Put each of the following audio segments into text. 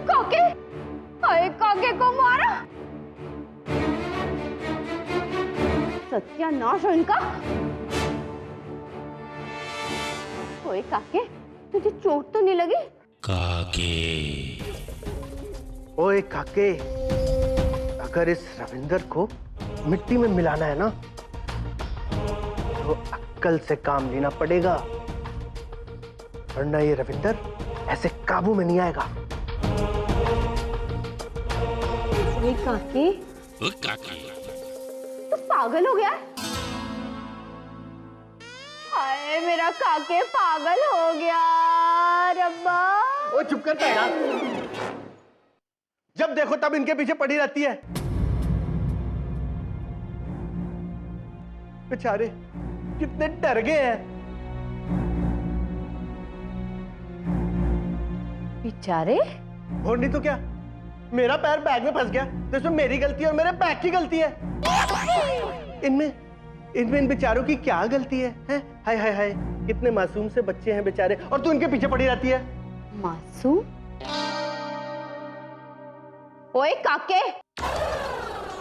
काके, अरे काके को मारा। सत्यानाश हो इनका। ओए काके, तुझे चोट तो नहीं लगी? काके, ओए काके, अगर इस रविंदर को मिट्टी में मिलाना है ना तो अक्ल से काम लेना पड़ेगा, वरना ये रविंदर ऐसे काबू में नहीं आएगा। ओए काके, ओ काके, तू पागल हो गया है? हाय मेरा काके पागल हो गया रब्बा। ओ चुप करता है ना, जब देखो तब इनके पीछे पड़ी रहती है। बेचारे कितने डर गए हैं। बेचारे? और नहीं तो क्या, मेरा पैर बैग में फंस गया तो इसमें मेरी गलती है और मेरे बैग की गलती है। इनमें इनमें इन बेचारों की क्या गलती है? हैं? हाय हाय हाय, कितने मासूम से बच्चे हैं बेचारे, और तू इनके पीछे पड़ी रहती है। मासूम? ओए काके,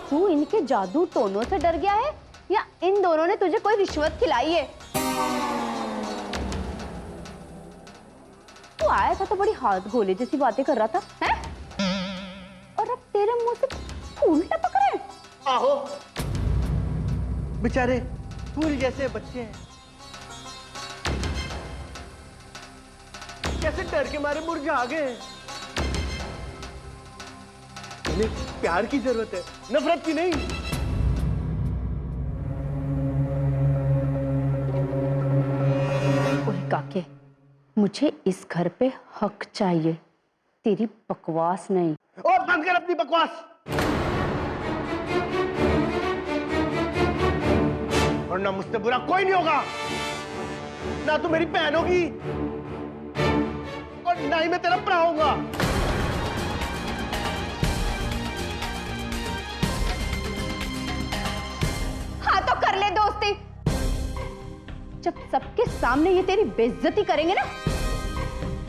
तू इनके जादू टोनों से डर गया है या इन दोनों ने तुझे कोई रिश्वत खिलाई है? तू आया था तो बड़ी हाथ गोले जैसी बातें कर रहा था, हैं? और अब तेरे मुंह से फूल टपक रहे हैं। आहो, बेचारे फूल जैसे बच्चे हैं, कैसे डर के मारे मुरझा गए। इन्हें प्यार की जरूरत है, नफरत की नहीं। ओए काके, मुझे इस घर पे हक चाहिए, तेरी बकवास नहीं। और बंद कर अपनी बकवास, वरना मुझसे बुरा कोई नहीं होगा। ना तू मेरी बहन होगी और ना ही मैं तेरा भरा होऊंगा। हाँ तो कर ले दोस्ती। जब सबके सामने ये तेरी बेइज्जती करेंगे ना,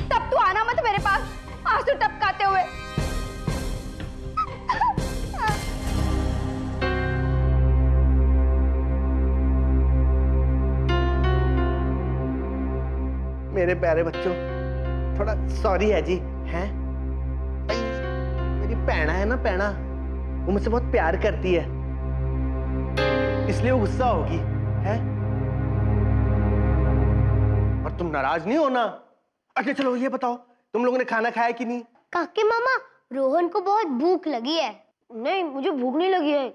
तब तू आना मत मेरे पास आंसू टपकाते हुए। मेरे प्यारे बच्चों, थोड़ा सॉरी है जी। हैं? मेरी पैना है ना, पैना, वो मुझसे बहुत प्यार करती है, इसलिए वो गुस्सा होगी। है? और तुम नाराज नहीं होना। अच्छा चलो ये बताओ, तुम लोगों ने खाना खाया कि नहीं? काके मामा, रोहन को बहुत भूख लगी है। नहीं, मुझे भूख नहीं लगी है।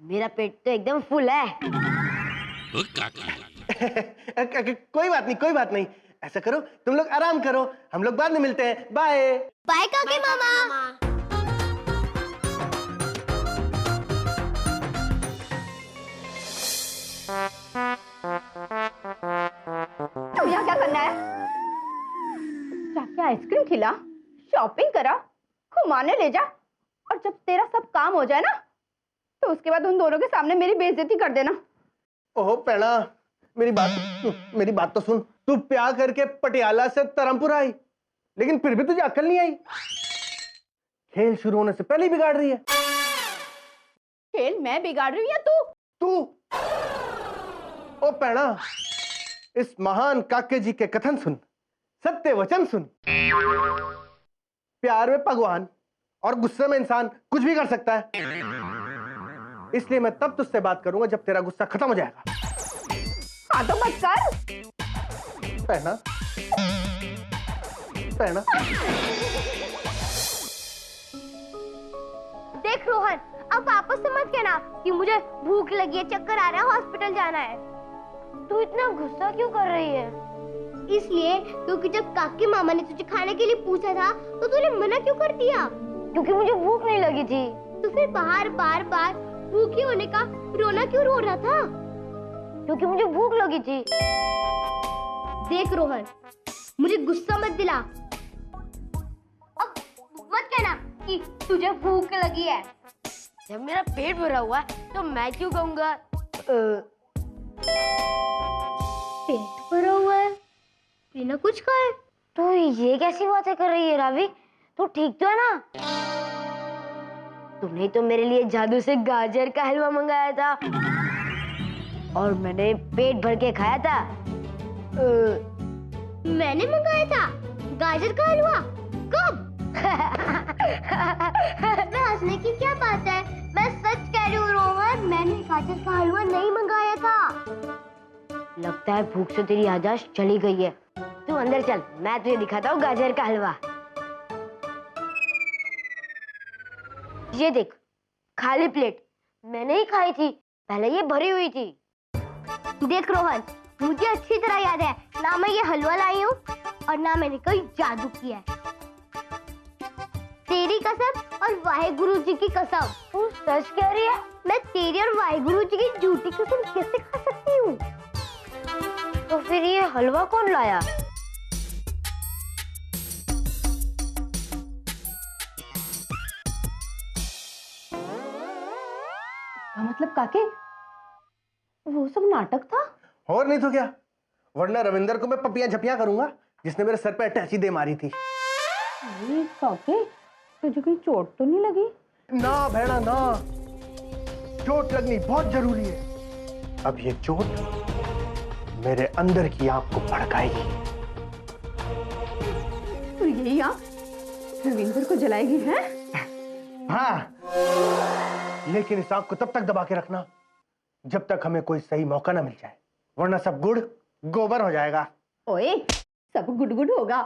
मेरा पेट तो एकदम फुल है। ओ काके, कोई बात नहीं, कोई बात नहीं। ऐसा करो, तुम लोग आराम करो, हम लोग बाद में मिलते हैं। बाय बाय काके मामा। तू यहाँ क्या करना है? जाके आइसक्रीम खिला, शॉपिंग करा, घुमाने ले जा, और जब तेरा सब काम हो जाए ना तो उसके बाद उन दोनों के सामने मेरी बेइज्जती कर देना। ओह पैना, मेरी बात तो सुन। तू प्यार करके पटियाला से धर्मपुर आई, लेकिन फिर भी तुझे अक्ल नहीं आई। खेल शुरू होने से पहले ही बिगाड़ रही है। खेल मैं बिगाड़ रही हूँ या तू? तू? ओ पैना, इस महान काके जी के कथन सुन, सत्य वचन सुन। प्यार में भगवान और गुस्से में इंसान कुछ भी कर सकता है। इसलिए मैं तब तुझसे बात करूंगा जब तेरा गुस्सा खत्म हो जाएगा। हाँ तो मत कर। पहना पहना। देख रोहन, अब वापस से मत कहना कि मुझे भूख लगी है, चक्कर आ रहा है, हॉस्पिटल जाना है। तू इतना गुस्सा क्यों कर रही है? इसलिए क्योंकि जब काके मामा ने तुझे खाने के लिए पूछा था तो तूने मना क्यों कर दिया? क्योंकि मुझे भूख नहीं लगी थी। तो फिर बार बार भूखी होने का रोना क्यों रो रहा था? क्योंकि मुझे भूख लगी थी। देख रोहन, मुझे गुस्सा मत दिला। अब मत कहना कि तुझे भूख लगी है। जब मेरा पेट भरा हुआ है तो मैं क्यों कहूँगा? बिना कुछ खाए। तो ये कैसी बातें कर रही है रावी? तू ठीक तो है ना? तुमने तो मेरे लिए जादू से गाजर का हलवा मंगाया था और मैंने पेट भर के खाया था। मैंने मंगाया था गाजर का हलवा? कब? मैं हंसने की क्या बात है? मैं सच कह रही हूँ रोहन, मैंने गाजर का हलवा नहीं मंगाया था। लगता है भूख से तेरी याददाश्त चली गई है। तू अंदर चल, मैं तुझे दिखाता हूँ गाजर का हलवा। ये देख, खाली प्लेट मैंने ही खाई थी, पहले ये भरी हुई थी। देख रोहन, मुझे अच्छी तरह याद है ना मैं ये हलवा लाई हूँ और ना मैंने कोई जादू किया है। तेरी कसम और वाहेगुरु जी की कसम। तू सच कह रही है? मैं तेरी और वाहेगुरु जी की झूठी कसम कैसे खा सकती हूँ? तो फिर ये हलवा कौन लाया? मतलब काके वो सब नाटक था? और नहीं तो क्या, वरना रविंदर को मैं पपियां झपियां करूंगा जिसने मेरे सर पे अटैची दे मारी थी। अरे काके, तुझे कोई चोट तो नहीं लगी? ना भेड़ा ना, चोट लगनी बहुत जरूरी है। अब ये चोट मेरे अंदर की आग को भड़काएगी। तो यही आग रविंदर को जलाएगी है? हाँ, लेकिन इस आग को तब तक दबा के रखना जब तक हमें कोई सही मौका ना मिल जाए, वरना सब गुड़ गोबर हो जाएगा। ओए, सब गुड़ होगा।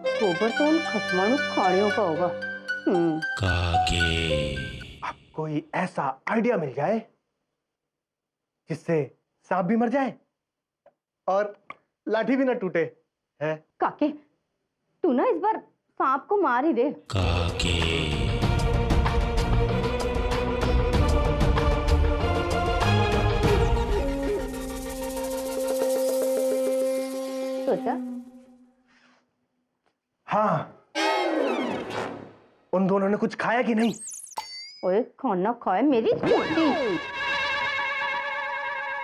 गोबर तो उन खसमानु खाड़ियों का होगा। काके। अब कोई ऐसा आइडिया मिल जाए जिससे सांप भी मर जाए और लाठी भी ना टूटे है। काके, तू ना इस बार सांप को मार ही दे। काके। सोचा? हाँ, उन दोनों ने कुछ खाया कि नहीं? ओए, खाना खाए मेरी छुट्टी।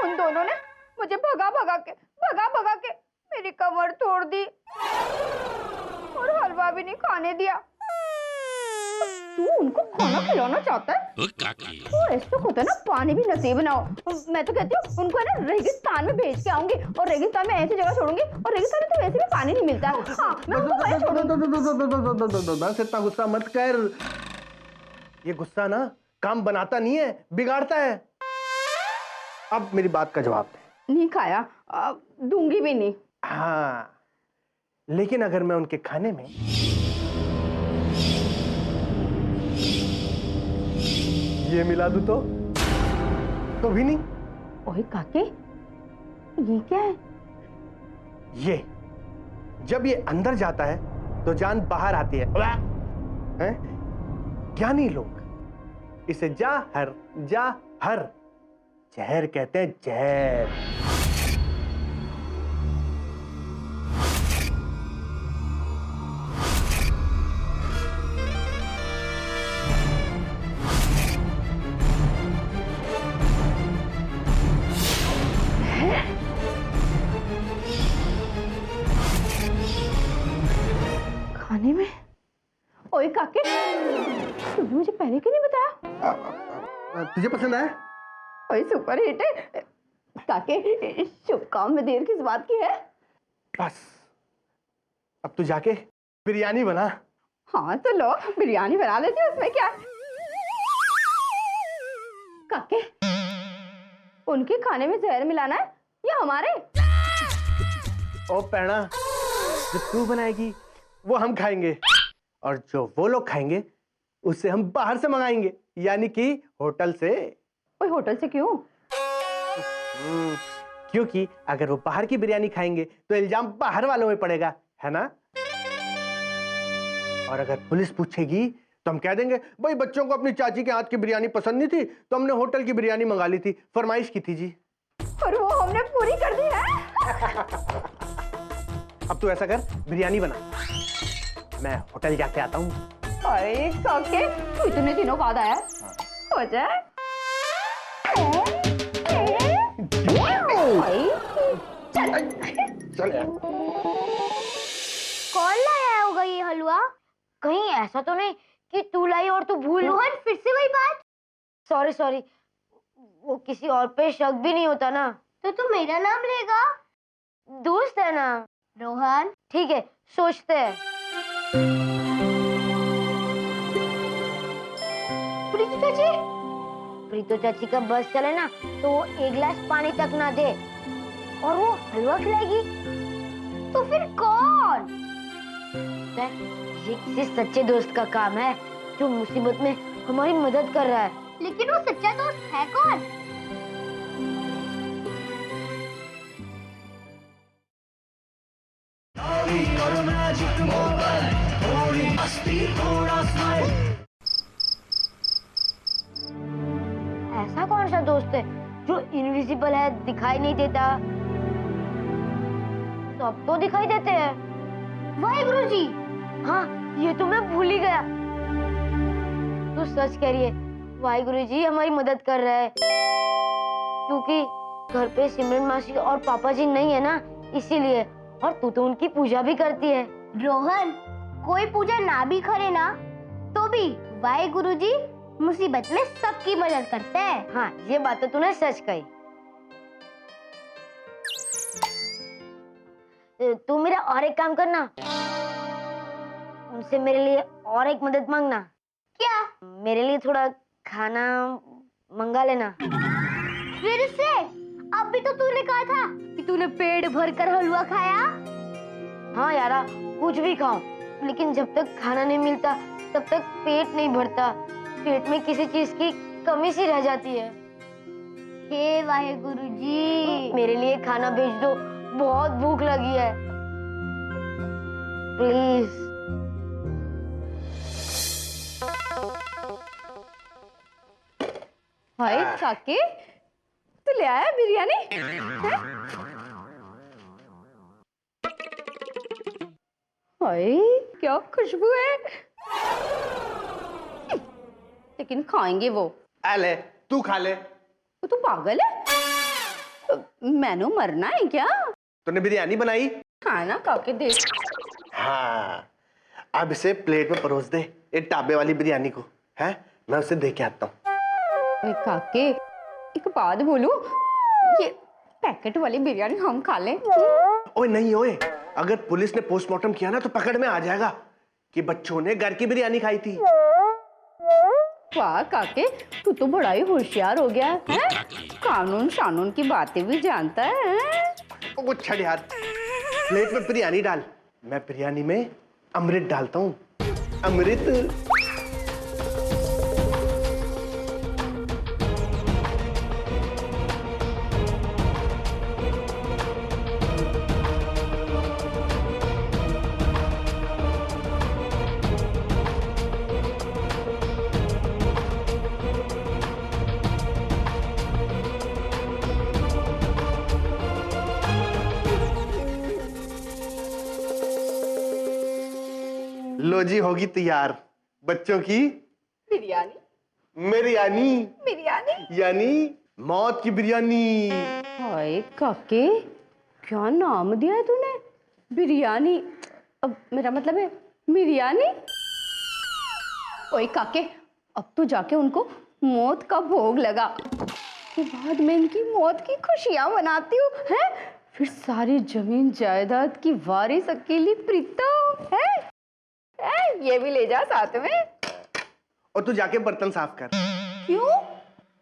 उन दोनों ने मुझे भगा भगा के मेरी कमर तोड़ दी और हलवा भी नहीं खाने दिया। तू उनको खाना खिलाना चाहता है? ओ काकी। तो ऐसा होता है ना, पानी भी नसीब ना हो। मैं तो कहती हूँ उनको है ना रेगिस्तान में भेज के आऊंगी और रेगिस्तान में ऐसी जगह छोड़ूंगी, और रेगिस्तान में तो वैसे भी पानी नहीं मिलता। हाँ, मैं उनको वहीं छोड़ूंगी। बस इतना गुस्सा मत कर। ये गुस्सा ना काम बनाता नहीं है, बिगाड़ता है। अब मेरी बात का जवाब दे। नहीं खाया, दूंगी भी नहीं। हाँ, लेकिन अगर मैं उनके खाने में ये मिला दूं तो भी नहीं। ओए काके, ये क्या है? ये जब ये अंदर जाता है तो जान बाहर आती है। हैं? ज्ञानी लोग इसे जाहर जहर कहते हैं, जहर। खाने में? ओए काके, तुमने मुझे पहले क्यों नहीं बताया? तुझे पसंद आया? ओए सुपर हिट है। काके, शुभ काम में देर किस बात की है? बस अब तू जाके बिरयानी बना। हाँ तो लो, बिरयानी बना लेती हूँ, उसमें क्या? काके, उनके खाने में जहर मिलाना है या हमारे? ओ पैणा, जो तू बनाएगी वो हम खाएंगे और जो वो लोग खाएंगे उससे हम बाहर से मंगाएंगे, यानी कि होटल से। ओए, होटल से क्यों? क्योंकि अगर वो बाहर की बिरयानी खाएंगे तो इल्जाम बाहर वालों में पड़ेगा, है ना? और अगर पुलिस पूछेगी तो हम कह देंगे भाई बच्चों को अपनी चाची के हाथ की बिरयानी पसंद नहीं थी तो हमने होटल की बिरयानी मंगा ली थी, फरमाइश की थी जी, और वो हमने पूरी कर दी है। अब तू ऐसा कर, बिरयानी बना, मैं होटल जाके आता हूँ। अरे काके, तू इतने दिनों बाद आया, हो जाए। चल यार। कौन लाया होगा ये हलवा? कहीं ऐसा तो नहीं कि तू लाई और तू भूल? रोहन, फिर से वही बात? सॉरी सॉरी, वो किसी और पे शक भी नहीं होता ना। तो तू मेरा नाम लेगा? दोस्त है ना रोहन। ठीक है, सोचते हैं। प्रीतो चाची, प्रीतो चाची का बस चले ना तो वो एक गिलास पानी तक ना दे और वो हलवा खिलाएगी। तो फिर कौन? ये किसी सच्चे दोस्त का काम है जो मुसीबत में हमारी मदद कर रहा है। लेकिन वो सच्चा दोस्त है कौन? ऐसा कौन सा दोस्त है जो इनविजिबल है, दिखाई नहीं देता? सब तो दिखाई देते हैं। वाहे गुरुजी। हाँ, ये तो मैं भूल ही गया। तू सच कह रही है, वाहे गुरुजी हमारी मदद कर रहा है, क्योंकि घर पे सिमरन मासी और पापा जी नहीं है ना, इसीलिए। और तू तो उनकी पूजा भी करती है। रोहन, कोई पूजा ना भी करे ना तो भी वाहे गुरुजी मुसीबत में सबकी मदद करते हैं। हाँ, ये बात तो तूने सच कही। तू मेरा और एक काम करना, उनसे मेरे लिए और एक मदद मांगना। क्या? मेरे लिए थोड़ा खाना मंगा लेना। फिर से? अभी तो तूने कहा था कि तूने पेट भर कर हलवा खाया। हाँ यारा, कुछ भी खाओ, लेकिन जब तक खाना नहीं मिलता तब तक पेट नहीं भरता। पेट में किसी चीज की कमी सी रह जाती है। हे वाहेगुरु जी, मेरे लिए खाना भेज दो, बहुत भूख लगी है, प्लीज। हाय काके, तू ले आया बिरयानी? हाय, क्या खुशबू है। लेकिन खाएंगे वो। ले, तू खा ले। तू पागल है? मैंने मरना है क्या? तूने बिरयानी बनाई? खाना काके देख। हाँ, अब इसे प्लेट में परोस दे, ये टाबे वाली बिरयानी को। है, मैं उसे दे के आता हूँ। काके, एक बात बोलूं, ये पैकेट वाली बिरयानी हम खा लें? ओए नहीं ओए, अगर पुलिस ने पोस्टमार्टम किया ना तो पकड़ में आ जाएगा कि बच्चों ने घर की बिरयानी खाई थी। वाह काके, तू तो बड़ा ही होशियार हो गया है, कानून शानून की बातें भी जानता है। वो छड़ यार, प्लेट में बिरयानी डाल, मैं बिरयानी में अमृत डालता हूँ। अमृत। लो जी, होगी तैयार बच्चों की बिरयानी। बिरयानी बिरयानी यानी मौत की बिरयानी। हाय काके, क्या नाम दिया है तूने? बिरयानी। अब मेरा मतलब है बिरयानी। ओए काके, अब तू जाके उनको मौत का भोग लगा, के बाद मैं इनकी मौत की खुशियां मनाती हूँ, हैं? फिर सारी जमीन जायदाद की वारिस अकेली प्रीतम है। ये भी ले जा साथ में। और तू जाके बर्तन साफ कर। क्यों?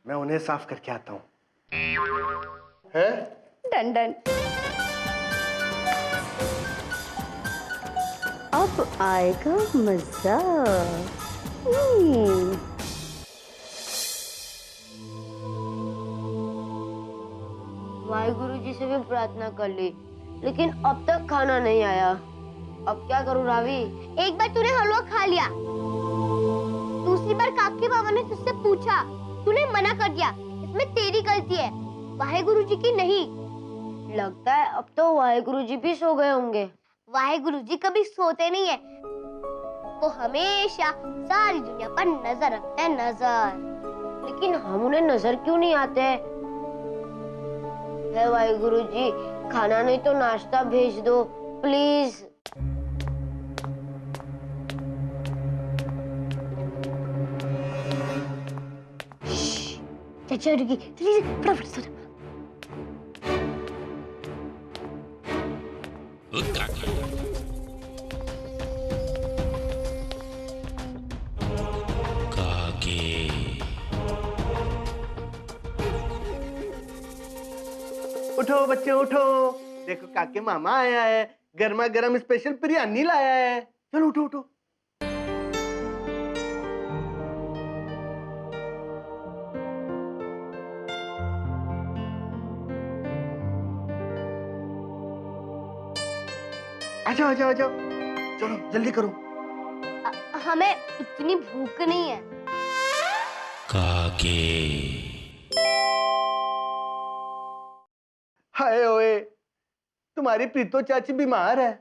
मैं उन्हें साफ करके आता हूँ। है? Done done. अब आएगा मजा। वाहेगुरु जी से भी प्रार्थना कर ली, लेकिन अब तक खाना नहीं आया। अब क्या करूं रावी? एक बार तूने हलवा खा लिया, दूसरी बार काके बाबा ने तुझसे पूछा, तूने मना कर दिया। इसमें तेरी गलती है, वाहेगुरु जी की नहीं। लगता है अब तो वाहेगुरु जी भी सो गए होंगे। वाहेगुरु जी कभी सोते नहीं है, वो हमेशा सारी दुनिया पर नजर रखते हैं, नजर। लेकिन हम उन्हें नजर क्यों नहीं आते? हे वाहिगुरु जी, खाना नहीं तो नाश्ता भेज दो प्लीज। चाचा रुकी, चलिए फटाफट सो जाओ। ओ काकी काकी उठो बच्चे उठो, देखो काके मामा आया है, गर्मा गर्म स्पेशल बिरयानी लाया है। चलो उठो उठो। आ जाओ आ जाओ आ जाओ, चलो जल्दी करो। हमें इतनी भूख नहीं है। काकी हाय ओए, तुम्हारी प्रीतो चाची बीमार है,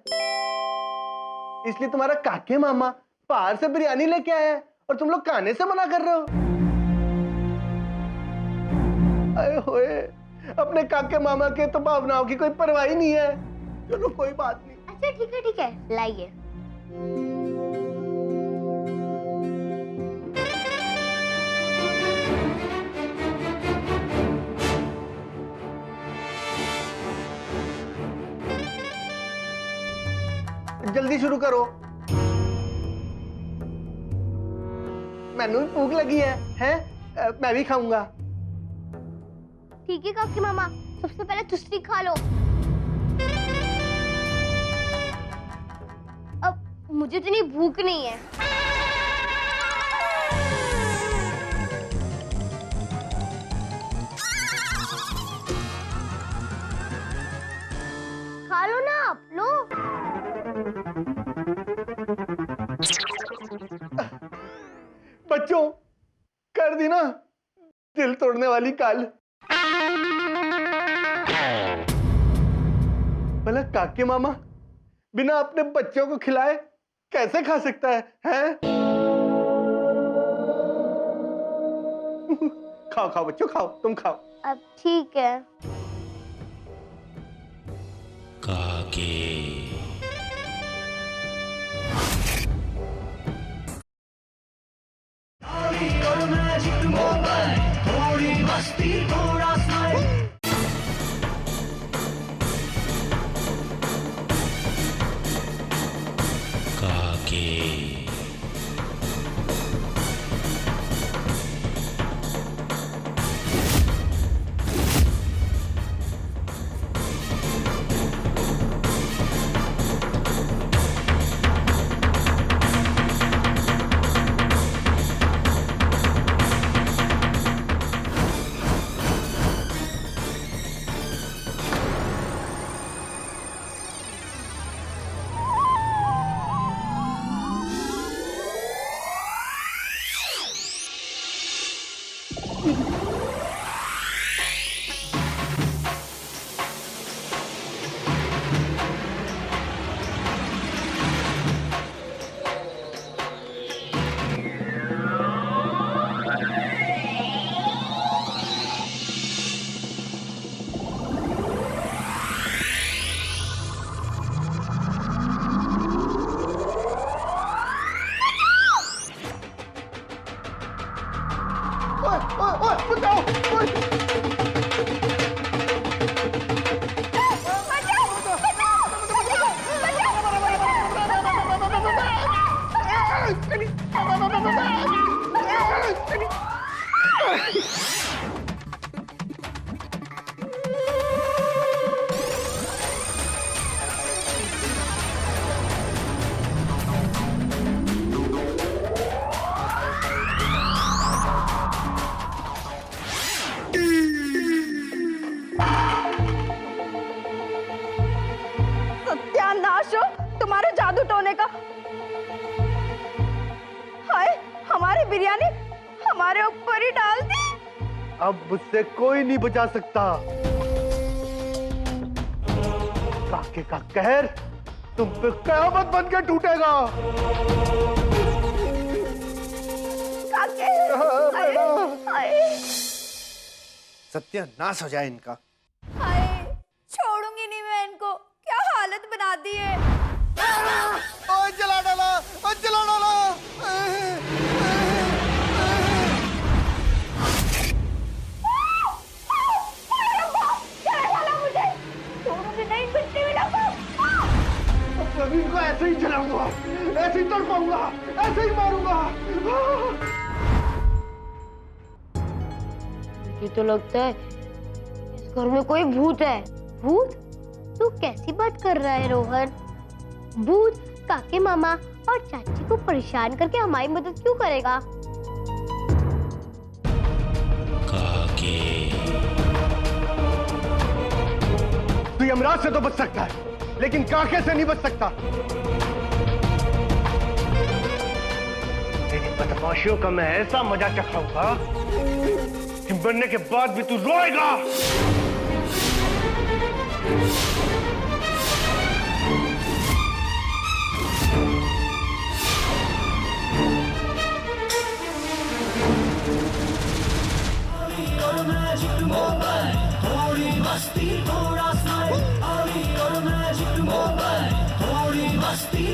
इसलिए तुम्हारा काके मामा बाहर से बिरयानी लेके आया है और तुम लोग खाने से मना कर रहे हो। हाय ओए, अपने काके मामा के तो भावनाओं की कोई परवाह ही नहीं है। चलो कोई बात नहीं। अच्छा ठीक है, लाइए। जल्दी शुरू करो, मैनू भी भूख लगी है? मैं भी खाऊंगा। ठीक है काकी मामा, सबसे पहले तुस्सी खा लो। अब मुझे इतनी भूख नहीं है। खा लो ना आप, लो। बच्चों, कर दी ना दिल तोड़ने वाली काल। भला काके मामा बिना अपने बच्चों को खिलाए कैसे खा सकता है, हैं? खाओ खाओ बच्चों, खाओ, तुम खाओ। अब ठीक है। काकी काकी बचाओ, सत्यानाश हो तुम्हारे जादू टोने का। हाय, हमारी बिरयानी हमारे ऊपर ही डाल दी। अब मुझसे कोई नहीं बचा सकता। काके का कहर तुम पे कयामत बन के टूटेगा। काके, हाय, हाय, सत्यानाश हो जाए इनका। हाय। ऐसे ही तड़पाऊंगा, ऐसे ही मारूंगा। मुझे तो लगता है इस घर में कोई भूत है। भूत? तू कैसी बात कर रहा है रोहन? भूत काके मामा और चाची को परेशान करके हमारी मदद क्यों करेगा? काके तू यमराज से तो बच सकता है, लेकिन काके से नहीं बच सकता। तेरी बदमाशियों का मैं ऐसा मजा चखाऊंगा कि मरने के बाद भी तू रोएगा। थोड़ी मस्ती थोड़ा स्माइल, और मैजिक मोबाइल, थोड़ी मस्ती।